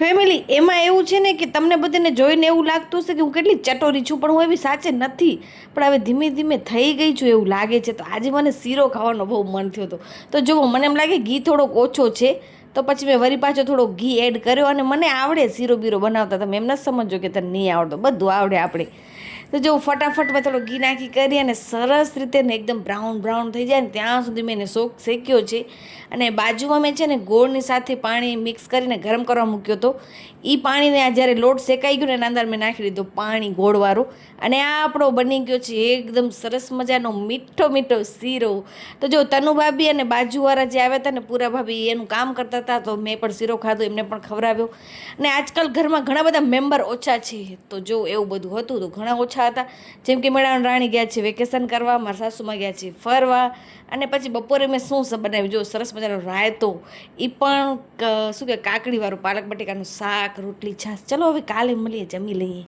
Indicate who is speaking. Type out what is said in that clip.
Speaker 1: Family એમાં એવું છે ને કે તમને બધાને જોઈને એવું લાગતું હશે કે હું કેટલી ચટોરી છું, પણ હું એવી સાચે નથી. પણ હવે ધીમે ધીમે થઈ ગઈ છું એવું લાગે છે. તો આજે મને શીરો ખાવાનો બહુ મન થયો હતો. તો જુઓ, મને એમ લાગે ઘી થોડોક ઓછો છે, તો પછી મેં વરી પાછો થોડો ઘી એડ કર્યો. અને મને આવડે શીરો બીરો બનાવતા, તમે એમ ન સમજો કે તને નહીં આવડતો, બધું આવડે આપણે. તો જો ફટાફટ મેં થોડો ઘી નાખી કરી અને સરસ રીતે ને એકદમ બ્રાઉન બ્રાઉન થઈ જાય ને ત્યાં સુધી મેં એને શેક્યો છે. અને બાજુમાં મેં છે ને ગોળની સાથે પાણી મિક્સ કરીને ગરમ કરવા મૂક્યો હતો. એ પાણીને જ્યારે લોટ શેકાઈ ગયો ને એના અંદર મેં નાખી દીધું પાણી ગોળવાળું. અને આ આપણો બની ગયો છે એકદમ સરસ મજાનો મીઠો મીઠો શીરો. તો જો તનુ ભાભી અને બાજુવાળા જે આવ્યા હતા ને પૂરા ભાભી, એનું કામ કરતા હતા, તો મેં પણ શીરો ખાધો, એમને પણ ખવડાવ્યો. અને આજકાલ ઘરમાં ઘણા બધા મેમ્બર ઓછા છે, તો જો એવું બધું હતું તો ઘણા ઓછા હતા. જેમ કે મેળાણ રાણી ગયા છે વેકેશન કરવા, મારા સાસુમાં ગયા છે ફરવા. અને પછી બપોરે મેં શું બનાવ્યું, જો સરસ મજાનો રાયતો, એ પણ શું કે કાકડીવાળું પાલક બટેકાનું શાક, રોટલી, છાશ. ચલો હવે કાલે મળીએ, જમી લઈએ.